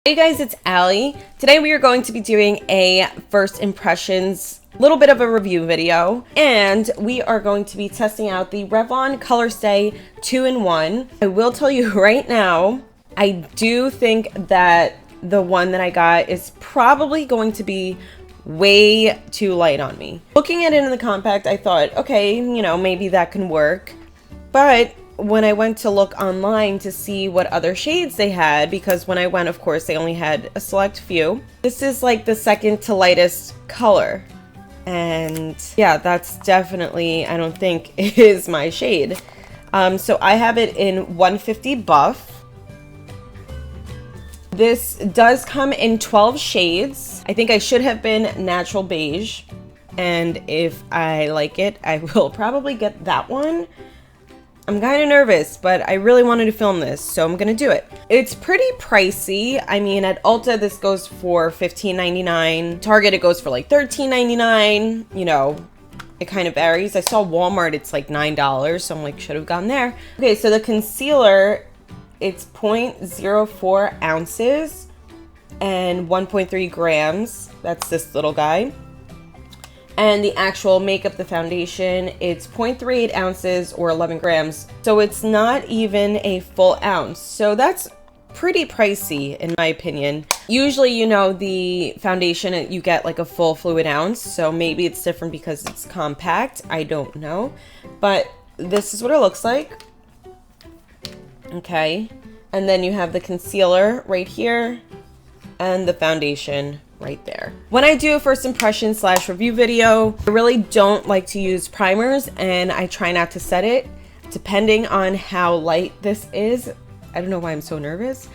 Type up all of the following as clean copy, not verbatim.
Hey guys, it's Allie. Today we are going to be doing a first impressions, little bit of a review video, and we are going to be testing out the Revlon Colorstay 2-in-1. I will tell you right now, I do think that the one that I got is probably going to be way too light on me. Looking at it in the compact, I thought, okay, you know, maybe that can work. But when I went to look online to see what other shades they had, because when I went, of course, they only had a select few. This is like the second to lightest color. And yeah, that's definitely, I don't think is my shade. So I have it in 150 Buff. This does come in 12 shades. I think I should have been natural beige. And if I like it, I will probably get that one. I'm kind of nervous, but I really wanted to film this, so I'm gonna do it. It's pretty pricey. I mean, at Ulta, this goes for $15.99. Target, it goes for like $13.99. You know, it kind of varies. I saw Walmart, it's like $9, so I'm like, should have gone there. Okay, so the concealer, it's 0.04 ounces and 1.3 grams. That's this little guy. And the actual makeup, the foundation, it's 0.38 ounces or 11 grams. So it's not even a full ounce. So that's pretty pricey in my opinion. Usually, you know, the foundation, you get like a full fluid ounce. So maybe it's different because it's compact. I don't know. But this is what it looks like. Okay. And then you have the concealer right here and the foundation right there. When I do a first impression / review video, I really don't like to use primers, and I try not to set it depending on how light this is. I don't know why I'm so nervous,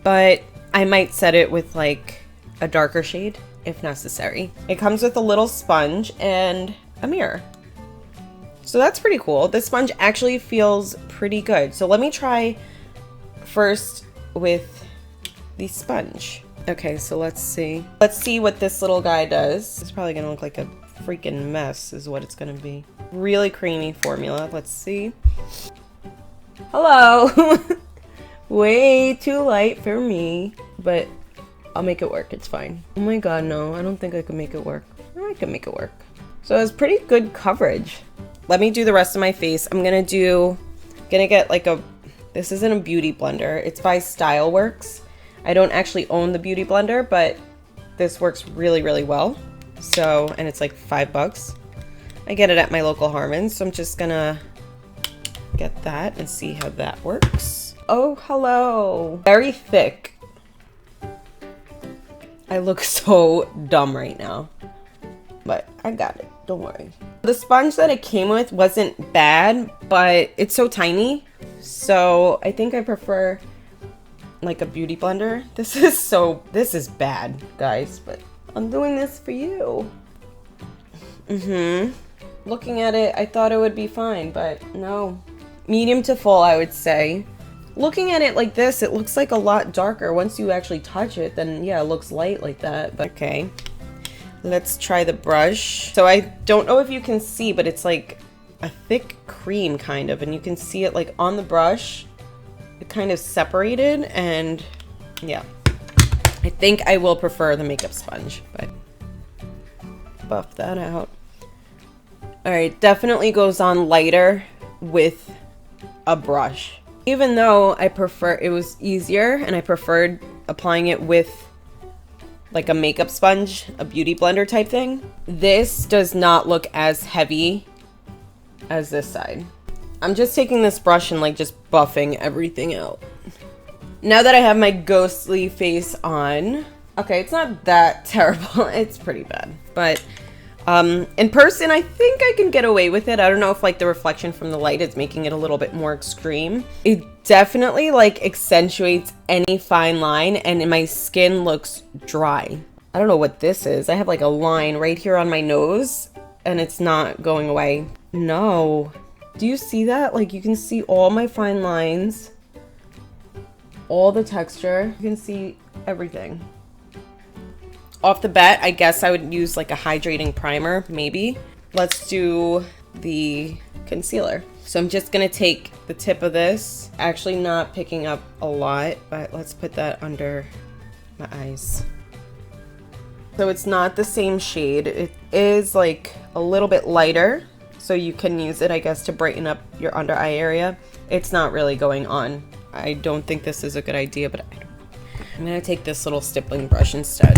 but I might set it with like a darker shade if necessary. It comes with a little sponge and a mirror. So that's pretty cool. This sponge actually feels pretty good. So let me try first with the sponge. Okay, so let's see. Let's see what this little guy does. It's probably gonna look like a freaking mess is what it's gonna be. Really creamy formula. Let's see. Hello. Way too light for me, but I'll make it work. It's fine. Oh my god, no. I don't think I can make it work. I can make it work. So it's pretty good coverage. Let me do the rest of my face. I'm gonna get like a, this isn't a beauty blender. It's by Styleworks. I don't actually own the beauty blender, but this works really, really well. So, and it's like $5. I get it at my local Harmons, so I'm just gonna get that and see how that works. Oh, hello. Very thick. I look so dumb right now, but I got it. Don't worry. The sponge that it came with wasn't bad, but it's so tiny. So I think I prefer like a beauty blender. This is bad, guys, but I'm doing this for you. Looking at it, I thought it would be fine, but no. Medium to full, I would say. Looking at it like this, it looks like a lot darker. Once you actually touch it, then yeah, it looks light like that. But okay, let's try the brush. So I don't know if you can see, but it's like a thick cream kind of, and you can see it like on the brush. It kind of separated, and yeah, I think I will prefer the makeup sponge, but buff that out. All right, definitely goes on lighter with a brush. Even though I prefer, it was easier and I preferred applying it with like a makeup sponge, a beauty blender type thing. This does not look as heavy as this side. I'm just taking this brush and like just buffing everything out. Now that I have my ghostly face on, okay, it's not that terrible. It's pretty bad, but in person, I think I can get away with it. I don't know if like the reflection from the light is making it a little bit more extreme. It definitely like accentuates any fine line, and my skin looks dry. I don't know what this is. I have like a line right here on my nose and it's not going away. No. Do you see that? Like you can see all my fine lines, all the texture. You can see everything. Off the bat, I guess I would use like a hydrating primer, maybe. Let's do the concealer. So I'm just gonna take the tip of this, actually not picking up a lot, but let's put that under my eyes. So it's not the same shade. It is like a little bit lighter, so you can use it, I guess, to brighten up your under eye area. It's not really going on. I don't think this is a good idea, but I'm gonna take this little stippling brush instead.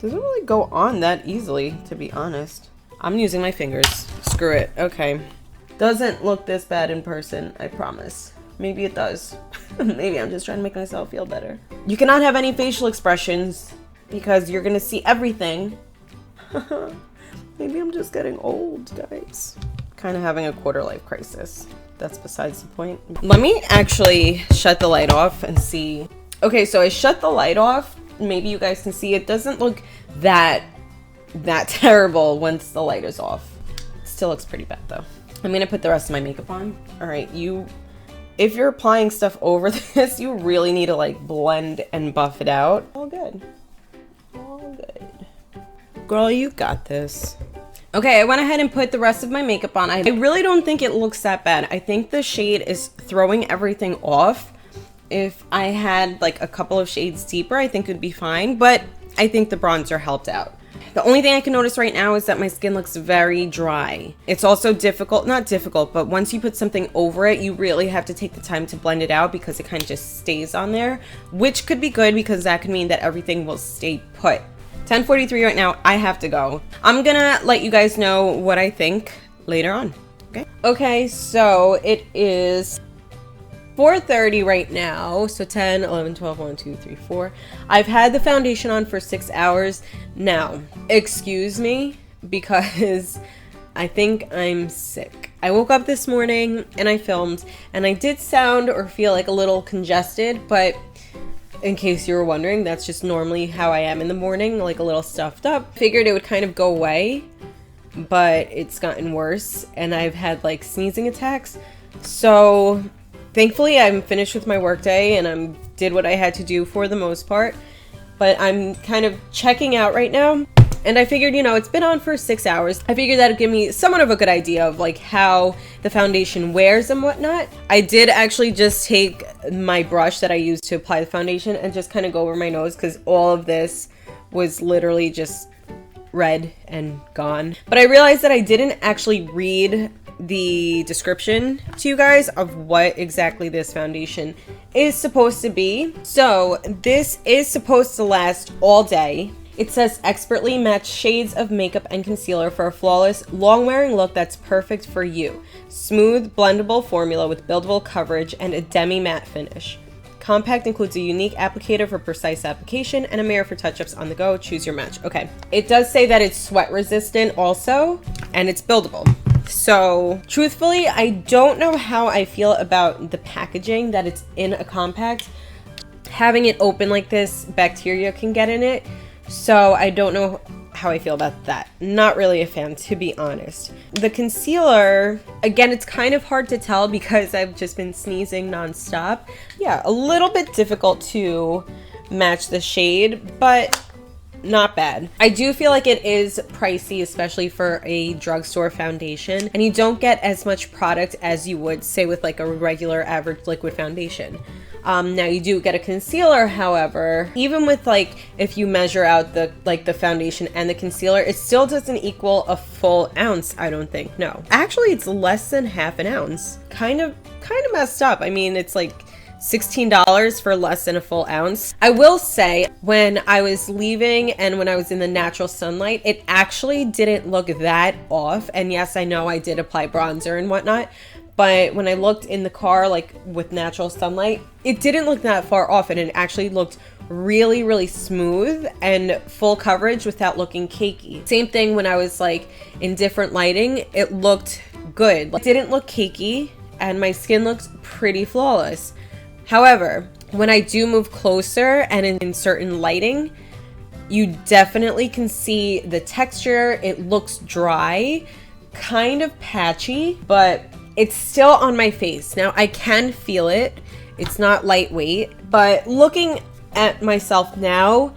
Doesn't really go on that easily, to be honest. I'm using my fingers. Screw it. Okay. Doesn't look this bad in person, I promise. Maybe it does. Maybe I'm just trying to make myself feel better. You cannot have any facial expressions because you're gonna see everything. Maybe I'm just getting old, guys. Kind of having a quarter life crisis. That's besides the point. Let me actually shut the light off and see. Okay, so I shut the light off. Maybe you guys can see it doesn't look that terrible once the light is off. It still looks pretty bad though. I'm gonna put the rest of my makeup on. All right, if you're applying stuff over this, you really need to like blend and buff it out. All good. All good. Girl, you got this. Okay, I went ahead and put the rest of my makeup on. I really don't think it looks that bad. I think the shade is throwing everything off. If I had like a couple of shades deeper, I think it would be fine, but I think the bronzer helped out. The only thing I can notice right now is that my skin looks very dry. It's also difficult, not difficult, but once you put something over it, you really have to take the time to blend it out because it kind of just stays on there, which could be good because that could mean that everything will stay put. 10:43 right now, I have to go. I'm gonna let you guys know what I think later on, okay? Okay, so it is 4:30 right now, so 10, 11, 12, 1, 2, 3, 4. I've had the foundation on for 6 hours. Now, excuse me, because I think I'm sick. I woke up this morning and I filmed, and I did sound or feel like a little congested, but in case you were wondering, that's just normally how I am in the morning, like a little stuffed up. Figured it would kind of go away, but it's gotten worse, and I've had like sneezing attacks. So thankfully I'm finished with my workday and I did what I had to do for the most part, but I'm kind of checking out right now. And I figured, you know, it's been on for 6 hours. I figured that'd give me somewhat of a good idea of like how the foundation wears and whatnot. I did actually just take my brush that I used to apply the foundation and just kind of go over my nose because all of this was literally just red and gone. But I realized that I didn't actually read the description to you guys of what exactly this foundation is supposed to be. So this is supposed to last all day. It says expertly match shades of makeup and concealer for a flawless, long-wearing look that's perfect for you. Smooth, blendable formula with buildable coverage and a demi-matte finish. Compact includes a unique applicator for precise application and a mirror for touch-ups on the go. Choose your match. Okay. It does say that it's sweat resistant also, and it's buildable. So truthfully, I don't know how I feel about the packaging, that it's in a compact. Having it open like this, bacteria can get in it. So I don't know how I feel about that. Not really a fan, to be honest. The concealer, again, it's kind of hard to tell because I've just been sneezing nonstop. Yeah, a little bit difficult to match the shade, but not bad. I do feel like it is pricey, especially for a drugstore foundation, and you don't get as much product as you would say with like a regular average liquid foundation. Now you do get a concealer, however, even with like, if you measure out the foundation and the concealer, it still doesn't equal a full ounce, I don't think. No, actually it's less than half an ounce. Kind of messed up. I mean, it's like $16 for less than a full ounce. I will say, when I was leaving and when I was in the natural sunlight, it actually didn't look that off. And yes, I know I did apply bronzer and whatnot, but when I looked in the car, like with natural sunlight, it didn't look that far off, and it actually looked really, really smooth and full coverage without looking cakey. Same thing when I was like in different lighting, it looked good. It didn't look cakey, and my skin looked pretty flawless. However, when I do move closer and in certain lighting, you definitely can see the texture. It looks dry, kind of patchy, but it's still on my face. Now I can feel it. It's not lightweight, but looking at myself now,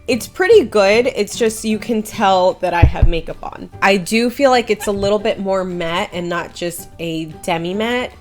it's pretty good. It's just you can tell that I have makeup on. I do feel like it's a little bit more matte and not just a demi matte,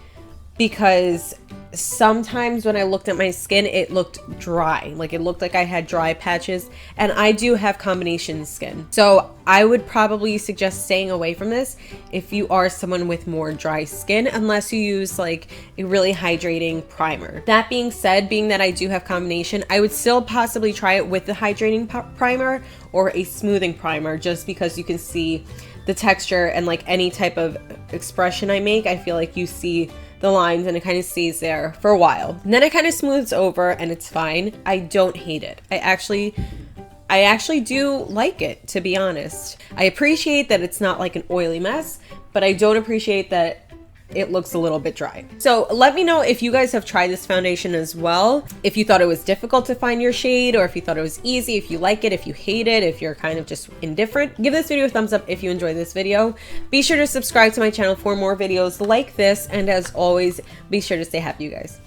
because sometimes when I looked at my skin, it looked dry. Like it looked like I had dry patches, and I do have combination skin. So I would probably suggest staying away from this if you are someone with more dry skin, unless you use like a really hydrating primer. That being said, being that I do have combination, I would still possibly try it with the hydrating primer or a smoothing primer, just because you can see the texture and like any type of expression I make, I feel like you see the lines and it kind of stays there for a while. And then it kind of smooths over and it's fine. I don't hate it. I actually do like it, to be honest. I appreciate that it's not like an oily mess, but I don't appreciate that it looks a little bit dry. So let me know if you guys have tried this foundation as well, if you thought it was difficult to find your shade, or if you thought it was easy, if you like it, if you hate it, if you're kind of just indifferent. Give this video a thumbs up if you enjoyed this video. Be sure to subscribe to my channel for more videos like this, and as always, be sure to stay happy, you guys.